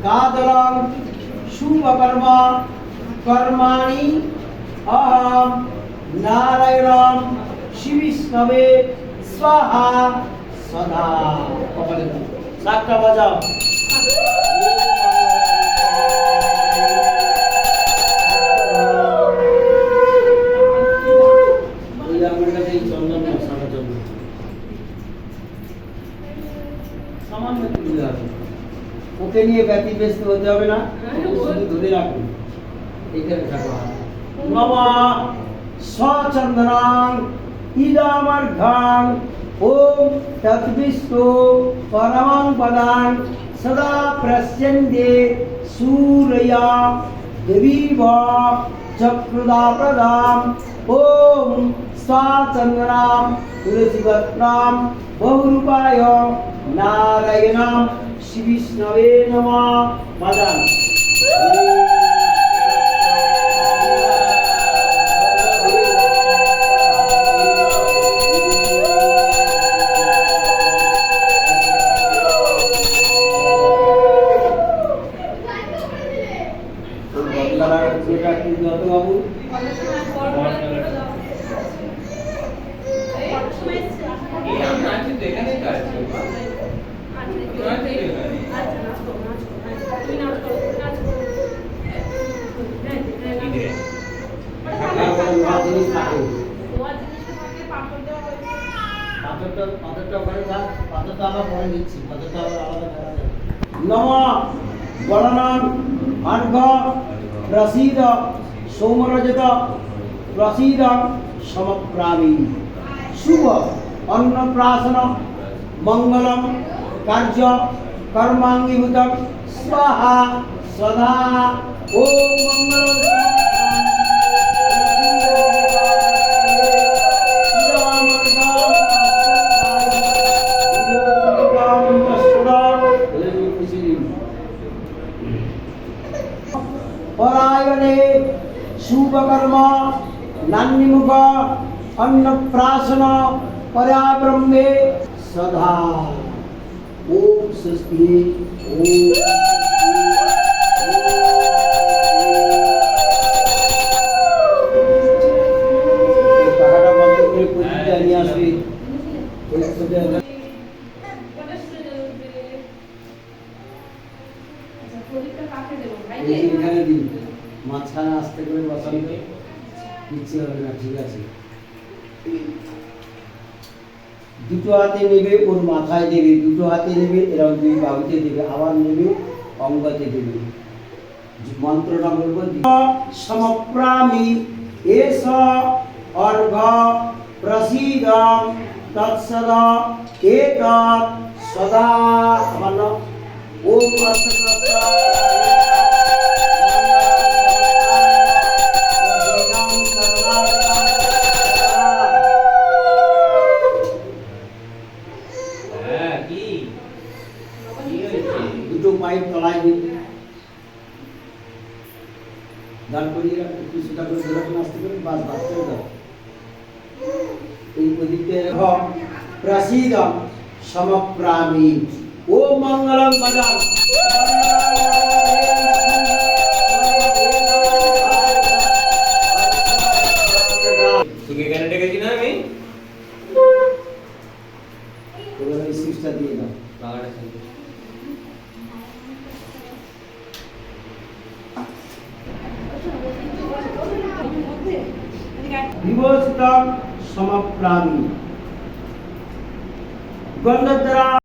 कादलं शुभकर्म कर्माणि अहं नारायणं शिविष्णवे स्वाहा सदा कपाले दाও শাকটা বাজাও ওই আমার কাছে এই চন্দন মশলার জন্য সামান্য তুলে রাখুন ওকে নিয়ে ব্যতিব্যস্ত হতে হবে না শুধু ধরে রাখুন এইখানে থাকো নমা সচন্দনাং ইদামর্ঘাং ওম তদ্বিষ্ণু পরমং পদাং সদা প্রস্যন্তে সূর্যা দেবীব চক্রদা প্রদাম ওম সচন্দনাং তুলসীপত্রাম বহুরূপায় নারায়ণাম শ্রীবিষ্ণবে নমঃ বাজান বাবু नमः गणनां अर्घ प्रसीद सोमरजत प्रसीद समप्रामी शुभ अन्नप्राशन मंगलम कार्य कर्मांगीभूत स्वाहा सदा ओम मंगल परायणे शुभकर्म नान्निमुख अन्नप्राशन पराब्रह्मे सदा ओम स्वस्ति মাঝখানে আস্তে করে বসাবে ইচ্ছে হবে না ঠিক আছে দুটো হাতে নেবে ওর মাথায় দেবে দুটো হাতে নেবে এরকম দুই বাহুতে দেবে আবার নেবে অঙ্গতে দেবে মন্ত্রটা বলবো সমপ্রামি এস অর্ঘ প্রসীদং তৎসদা এতৎ সদা আমার ওম দুটো পাইপ তলায় দিবে দান করিয়ে একটু সেটা করে ধরে আসতে করে বাস বাস করে দাও এই প্রদীপে প্রসীদ সমপ্রামী ও মঙ্গলম বাজান তোকে এখানে ডেকেছি না আমি তোকে এই সুইচটা দিয়ে দাও লাগাটা ছিল विभोषित समप्रामी गंधद्वारा